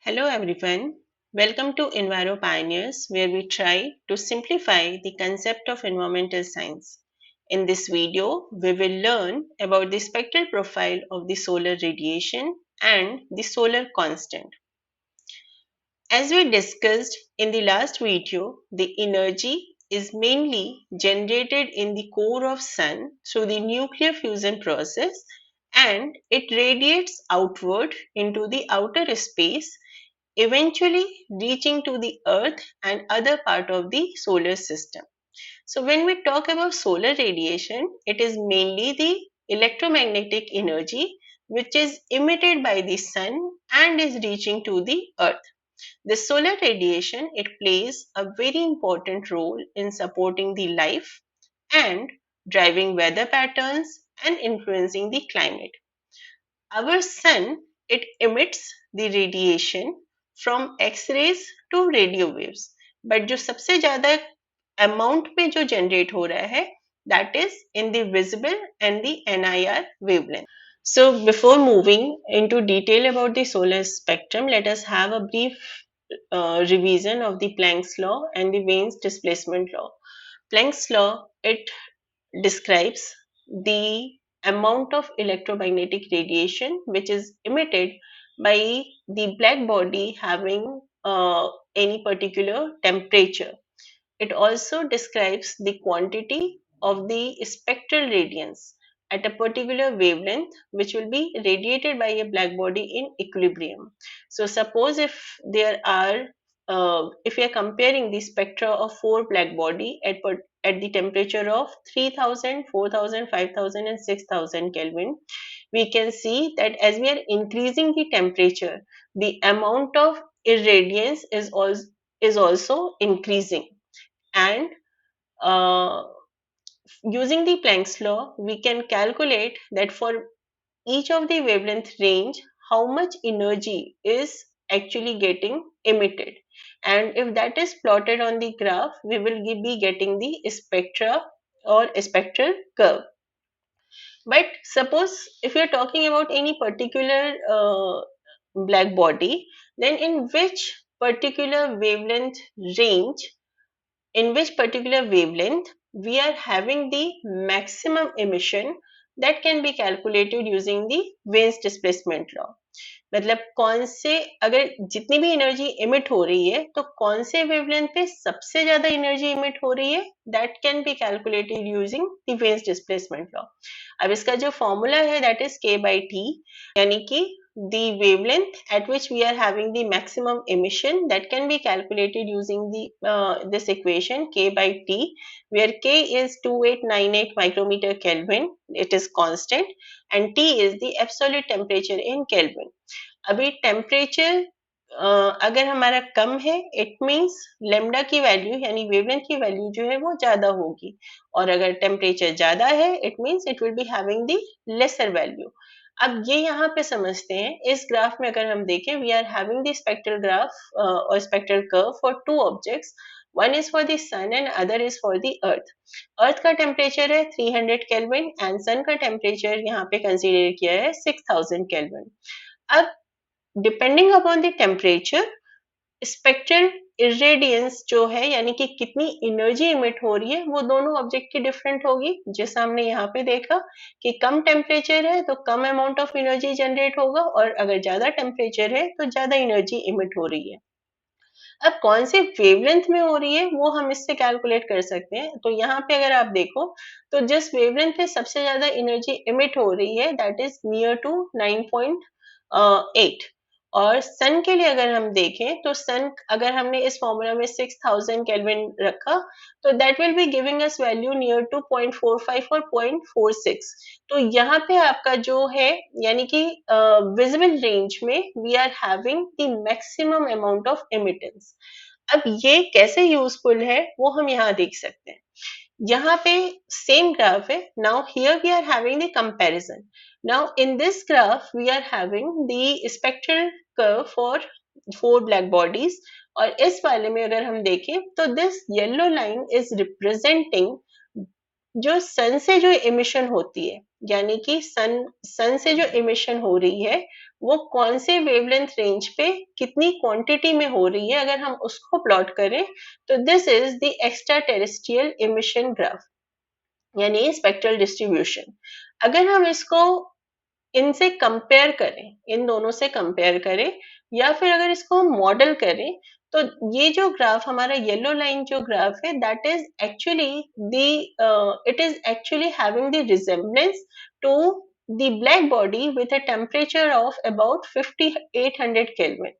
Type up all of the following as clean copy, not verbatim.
Hello everyone, welcome to Enviro Pioneers, where we try to simplify the concept of environmental science. In this video, we will learn about the spectral profile of the solar radiation and the solar constant. As we discussed in the last video, the energy is mainly generated in the core of Sun through the nuclear fusion process, and it radiates outward into the outer space, eventually reaching to the Earth and other part of the solar system. So when we talk about solar radiation, it is mainly the electromagnetic energy which is emitted by the Sun and is reaching to the Earth. The solar radiation, it plays a very important role in supporting the life and driving weather patterns and influencing the climate. Our sun, it emits the radiation from X-rays to radio waves. But जो सबसे ज़्यादा amount में जो generate हो रहा है, that is in the visible and the NIR wavelength. So before moving into detail about the solar spectrum, let us have a brief revision of the Planck's law and the Wien's displacement law. Planck's law, it describes the amount of electromagnetic radiation which is emitted by the black body having any particular temperature. It also describes the quantity of the spectral radiance at a particular wavelength which will be radiated by a black body in equilibrium. So suppose if we are comparing the spectra of four black body at the temperature of 3000, 4000, 5000 and 6000 Kelvin, we can see that as we are increasing the temperature, the amount of irradiance is also increasing. And using the Planck's law, we can calculate that for each of the wavelength range, how much energy is actually getting emitted. And if that is plotted on the graph, we will be getting the spectra or spectral curve. But suppose if you're talking about any particular black body, then in which particular wavelength range, in which particular wavelength we are having the maximum emission, that can be calculated using the Wien's displacement law. मतलब कौन से अगर जितनी भी energy emit हो रही है तो कौन से वेवलेंथ पे सबसे ज्यादा एनर्जी इमिट हो रही है, that can be calculated using the veins displacement law. अब इसका जो फॉर्मूला है that is k by t, यानी कि the wavelength at which we are having the maximum emission, that can be calculated using the this equation k by t, where k is 2898 micrometer Kelvin, it is constant, and t is the absolute temperature in Kelvin. अभी temperature अगर हमारा कम है, it means lambda की value यानी wavelength की value जो है वो ज्यादा होगी, और अगर टेम्परेचर ज्यादा है, it means it will be having the lesser value. अब ये यहाँ पे समझते हैं, इस ग्राफ में अगर हम देखें, we are having the spectral graph और spectral curve for two objects. One is for the sun and other is for the earth. Earth का टेम्परेचर है 300 केल्विन एंड सन का टेम्परेचर यहाँ पे कंसीडर किया है 6000 केल्विन. अब depending upon the temperature, spectral irradiance जो है यानी कि कितनी एनर्जी इमिट हो रही है, वो दोनों ऑब्जेक्ट की डिफरेंट होगी. जैसे हमने यहाँ पे देखा कि कम टेम्परेचर है तो कम अमाउंट ऑफ एनर्जी जनरेट होगा, और अगर ज्यादा टेम्परेचर है तो ज्यादा एनर्जी इमिट हो रही है. अब कौन से वेवलेंथ में हो रही है वो हम इससे कैलकुलेट कर सकते हैं. तो यहाँ पे अगर आप देखो तो जिस वेवलेंथ पे सबसे ज्यादा एनर्जी इमिट हो रही है, दैट इज नियर टू 9.8. और सन के लिए अगर हम देखें तो सन अगर हमने इस फॉर्मूला में 6000 केल्विन रखा तो that will be giving us value near to 0.45 और 0.46. तो यहाँ पे आपका जो है यानी कि विजिबल रेंज में we are having the maximum amount of emittance. अब ये कैसे यूजफुल है वो हम यहाँ देख सकते हैं. यहाँ पे सेम ग्राफ है. Now here we are having the comparison. Now in this graph we are having the spectral curve for four black bodies, और इस वाले में अगर हम देखें तो this yellow line is representing जो सन से जो इमिशन होती है, यानी कि सन से जो इमिशन हो रही है वो कौन से वेवलेंथ रेंज पे कितनी क्वांटिटी में हो रही है, अगर हम उसको प्लॉट करें तो this is the extra terrestrial emission graph, यानी स्पेक्ट्रल डिस्ट्रीब्यूशन। अगर हम इसको इनसे कंपेयर करें, इन दोनों से कंपेयर करें, या फिर अगर इसको हम मॉडल करें, तो ये जो ग्राफ हमारा येलो लाइन जो ग्राफ है, that is actually the it is actually having the resemblance to the black body with a temperature of about 5800 kelvin.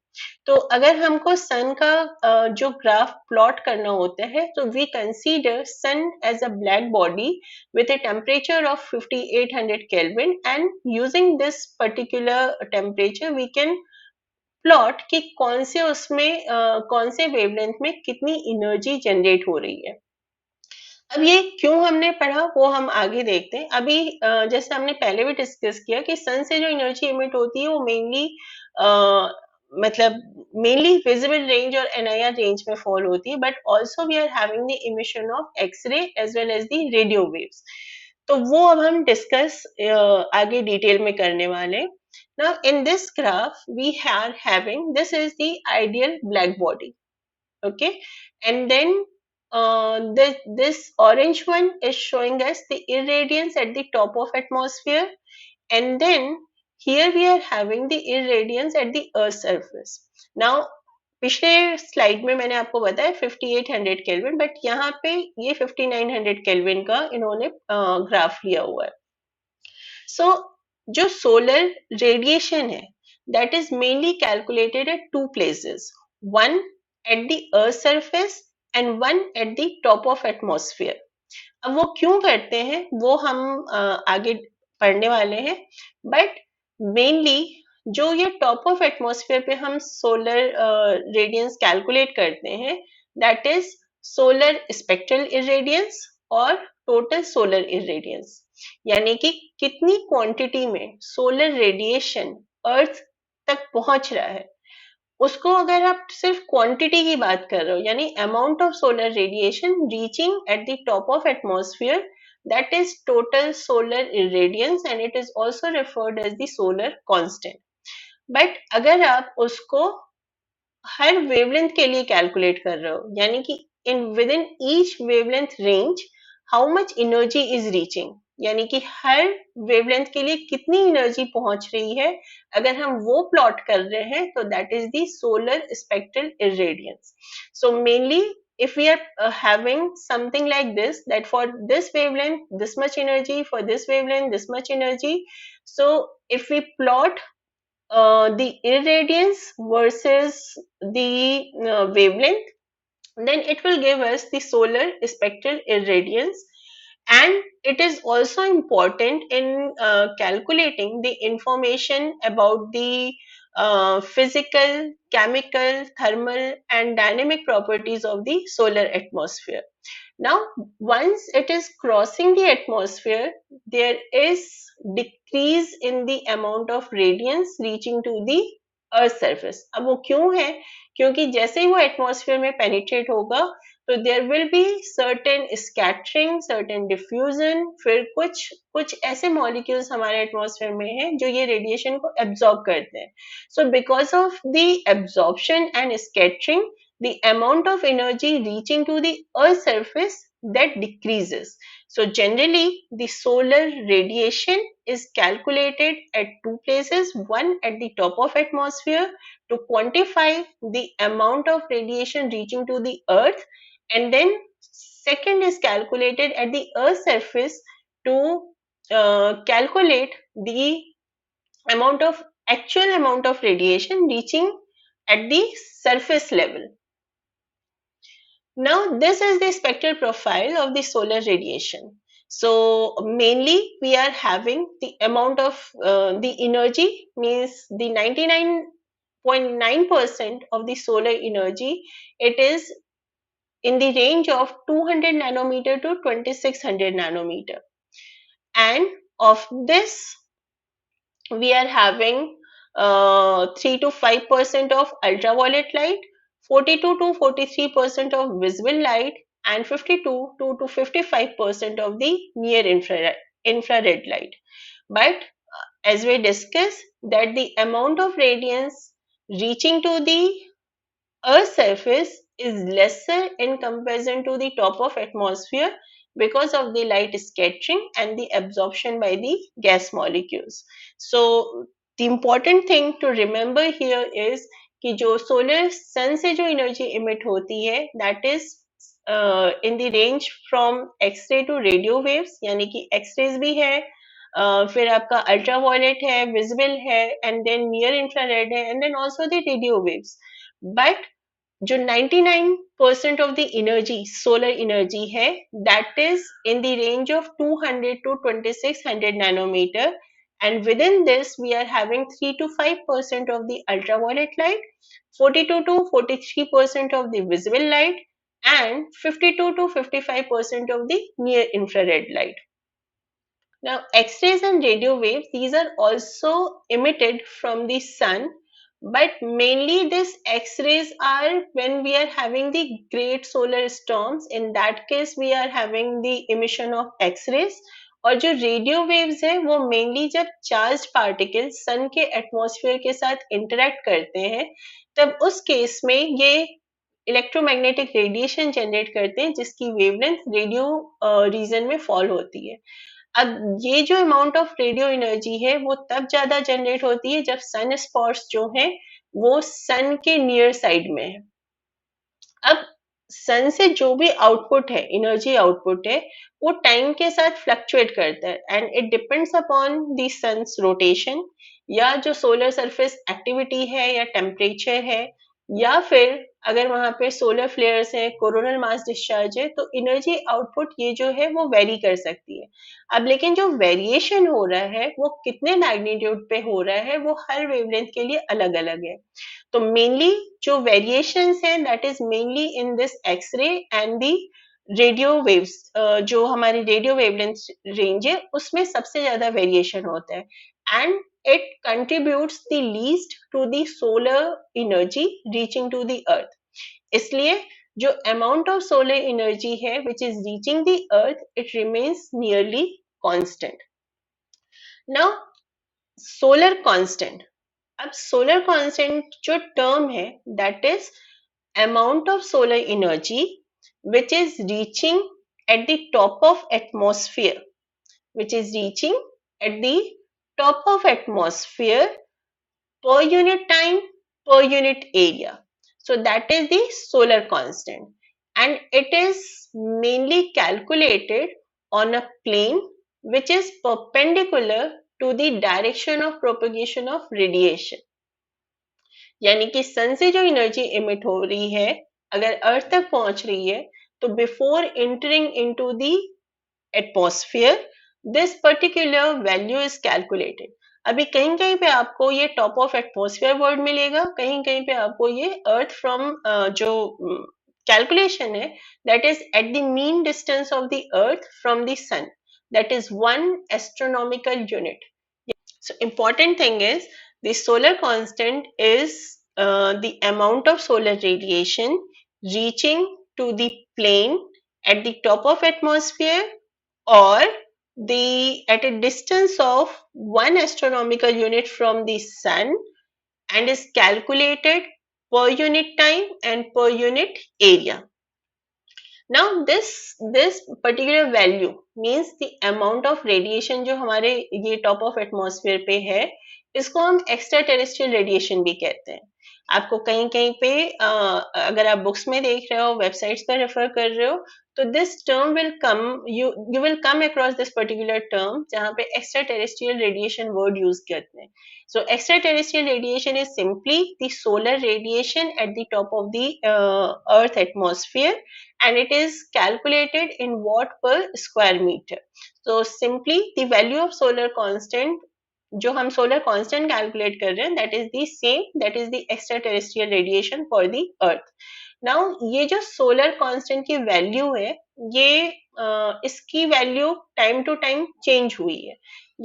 तो अगर हमको सन का जो ग्राफ प्लॉट करना होता है, तो we consider sun as a black body with a temperature of 5800 Kelvin, and using this particular temperature we can plot कि कौन से उसमें कौन से वेवलेंथ में कितनी एनर्जी जनरेट हो रही है। अब ये क्यों हमने पढ़ा वो हम आगे देखते हैं। अभी जैसे हमने पहले भी डिस्कस किया कि सन से जो एनर्जी इमिट होती है वो मेनली मतलब मेनली विजिबल रेंज और एनआईआर रेंज में फॉल होती है, but also we are having the emission of X ray as well as the radio waves. तो वो अब हम डिस्कस आगे डिटेल में करने वाले। Now in this graph we are having, this is the ideal black body, okay, and then this orange one is showing us the irradiance at the top of atmosphere, and then here we are having the irradiance at the earth surface. Now पिछले slide में मैंने आपको बताया 5800 kelvin, but यहाँ पे ये 5900 kelvin का इन्होंने ग्राफ लिया हुआ है। सो जो सोलर रेडिएशन है, that is mainly calculated at two places, one at the earth surface and one at the top of atmosphere. अब वो क्यों करते हैं वो हम आगे पढ़ने वाले हैं, बट मेनली जो ये टॉप ऑफ एटमॉस्फेयर पे हम सोलर रेडियंस कैलकुलेट करते हैं, that is solar spectral irradiance और टोटल सोलर इरेडियंस, यानी कि कितनी क्वांटिटी में सोलर रेडिएशन अर्थ तक पहुंच रहा है। उसको अगर आप सिर्फ क्वांटिटी की बात कर रहे हो, यानी amount of solar radiation reaching at the top of atmosphere, that is total solar irradiance and it is also referred as the solar constant. But अगर आप उसको हर वेवलेंथ के लिए कैलकुलेट कर रहे हो, यानी कि in with in each wavelength range how much energy is reaching, यानी कि हर वेवलेंथ के लिए कितनी एनर्जी पहुंच रही है, अगर हम वो प्लॉट कर रहे हैं तो that is the solar spectral irradiance. So mainly if we are having something like this, that for this wavelength this much energy, for this wavelength this much energy, so if we plot the irradiance versus the wavelength, then it will give us the solar spectral irradiance. And it is also important in calculating the information about the physical, chemical, thermal and dynamic properties of the solar atmosphere. Now once it is crossing the atmosphere, there is decrease in the amount of radiance reaching to the earth surface. अब वो क्यों है, क्योंकि जैसे ही वो atmosphere में penetrate होगा तो there will be certain scattering, certain diffusion, फिर कुछ ऐसे मॉलिक्यूल्स हमारे एटमॉस्फेयर में हैं जो ये रेडिएशन को एब्जॉर्ब करते हैं। So because of the absorption and scattering, the amount of energy reaching to the earth surface that decreases. So generally the solar radiation is calculated at two places, one at the top of atmosphere to quantify the amount of radiation reaching to the earth, and then second is calculated at the earth surface to calculate the actual amount of radiation reaching at the surface level. Now this is the spectral profile of the solar radiation. So mainly we are having the amount of the energy, means the 99.9% of the solar energy, it is in the range of 200 nanometer to 2600 nanometer, and of this we are having 3 to 5% of ultraviolet light, 42 to 43% of visible light, and 52 to 55% of the near infrared light. But as we discussed, that the amount of radiance reaching to the Earth's surface is lesser in comparison to the top of atmosphere because of the light scattering and the absorption by the gas molecules. So the important thing to remember here is कि जो solar सन से जो energy emit होती है that is in the range from X ray to radio waves, यानी कि X-rays भी है, फिर आपका अल्ट्रावायलेट है, विजिबल है, एंड देन नियर इंफ्रारेड है, and then also the radio waves. But जो 99% of the energy solar energy है that is in the range of 200 to 2600 nanometer, and within this we are having 3 to 5% of the ultraviolet light, 42 to 43% of the visible light, and 52 to 55% of the near infrared light. Now, X-rays and radio waves, these are also emitted from the sun, but mainly these X-rays are when we are having the great solar storms. In that case, we are having the emission of X-rays. और जो radio waves है वो mainly जब charge particles सन के atmosphere के साथ interact करते हैं तब उस केस में ये इलेक्ट्रोमैग्नेटिक रेडिएशन जनरेट करते हैं जिसकी वेवलेंथ रेडियो रीजन में फॉल होती है. अब ये जो अमाउंट ऑफ रेडियो एनर्जी है वो तब ज्यादा जनरेट होती है जब सन स्पॉट्स जो हैं वो सन के नियर साइड में है. अब सन से जो भी आउटपुट है, एनर्जी आउटपुट है, वो टाइम के साथ फ्लक्चुएट करता है and it depends upon the sun's rotation या जो सोलर सरफेस एक्टिविटी है या टेम्परेचर है या फिर अगर वहां पे सोलर फ्लेयर्स है, कोरोनल मास डिस्चार्ज है, तो एनर्जी आउटपुट ये जो है वो वेरी कर सकती है. अब लेकिन जो वेरिएशन हो रहा है वो कितने मैग्नीट्यूड पे हो रहा है वो हर वेवलेंथ के लिए अलग अलग है. तो मेनली जो वेरिएशंस हैं that is mainly in this X ray and the radio waves, जो हमारी रेडियो वेवलेंथ रेंज है उसमें सबसे ज्यादा वेरिएशन होता है and it contributes the least to the solar energy reaching to the earth. इसलिए जो amount of solar energy है which is reaching the earth, it remains nearly constant. Now solar constant. अब solar constant जो term है that is amount of solar energy which is reaching at the top of atmosphere, which is reaching at the top of atmosphere per unit time per unit area. So that is the solar constant and it is mainly calculated on a plane which is perpendicular to the direction of propagation of radiation. यानी कि सन से जो energy emit हो रही है अगर अर्थ तक पहुंच रही है तो before entering into the atmosphere this particular value is calculated. अभी कहीं कहीं पे आपको ये टॉप ऑफ एटमॉस्फेयर वर्ड मिलेगा, कहीं कहीं पे आपको ये अर्थ फ्रॉम जो कैलकुलेशन है that is at the mean distance of the earth from the sun, that is 1 astronomical unit. So important thing is the solar constant is the amount of solar radiation reaching to the plane at the top of atmosphere or the at a distance of 1 astronomical unit from the sun and is calculated per unit time and per unit area. Now this particular value means the amount of radiation जो हमारे ये top of atmosphere पे है इसको हम extra terrestrial radiation भी कहते हैं. आपको कहीं कहीं पे अगर आप बुक्स में देख रहे हो, वेबसाइट्स पर रेफर कर रहे हो, तो this term will come, you will come across this particular term जहाँ पे extra terrestrial radiation word use करते हैं. So extraterrestrial radiation is simply the solar radiation at the top of the earth atmosphere and it is calculated in watt per square meter. So simply the value of solar constant जो हम solar constant calculate कर रहे हैं that is the same, that is the extra terrestrial radiation for the earth. Now ये जो solar constant की value है ये इसकी value time to time change हुई है,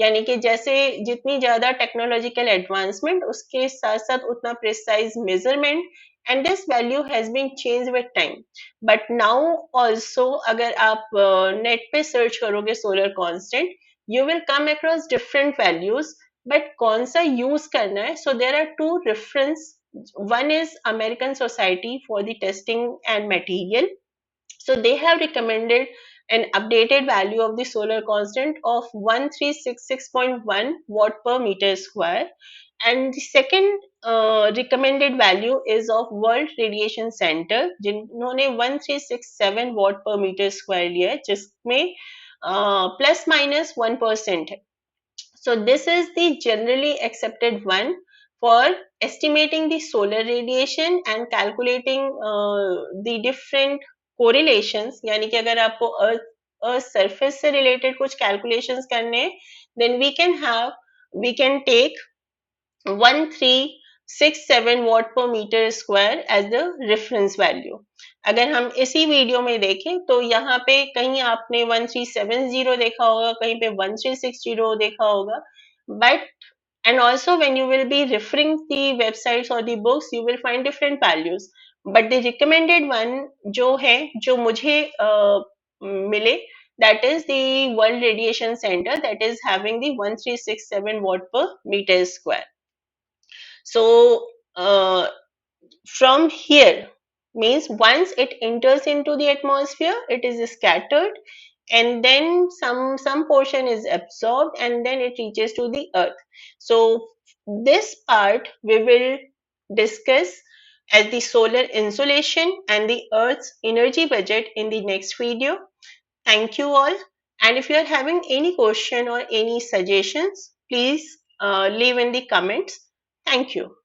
यानी कि जैसे जितनी ज्यादा टेक्नोलॉजिकल एडवांसमेंट उसके साथ साथ उतना precise measurement and this value has been changed with time. But now also अगर आप नेट पे सर्च करोगे solar constant you will come across different values but कौन सा यूज करना है? So there are two reference. One is American Society for the Testing and Material. So they have recommended an updated value of the solar constant of 1366.1 watt per meter square. And the second recommended value is of World Radiation Center, जिन्होंने 1367 watt per meter square लिया है, जिसमें plus minus 1% है. So this is the generally accepted one for estimating the solar radiation and calculating the different correlations. यानी कि अगर आपको earth surface से रिलेटेड कुछ कैलकुलेशंस करने हैं, then we can take 1367 watt per meter square as the reference value. अगर हम इसी वीडियो में देखें तो यहाँ पे कहीं आपने 1370 देखा होगा, कहीं पे 1360 देखा होगा, but and also when you will be referring the websites or the books you will find different values, but the recommended one जो है, जो मुझे मिले, that is the World Radiation Center, that is having the 1367 watt per meter square. So from here means once it enters into the atmosphere, it is scattered, and then some portion is absorbed, and then it reaches to the earth. So this part we will discuss as the solar insolation and the earth's energy budget in the next video. Thank you all, and if you are having any question or any suggestions, please leave in the comments. Thank you.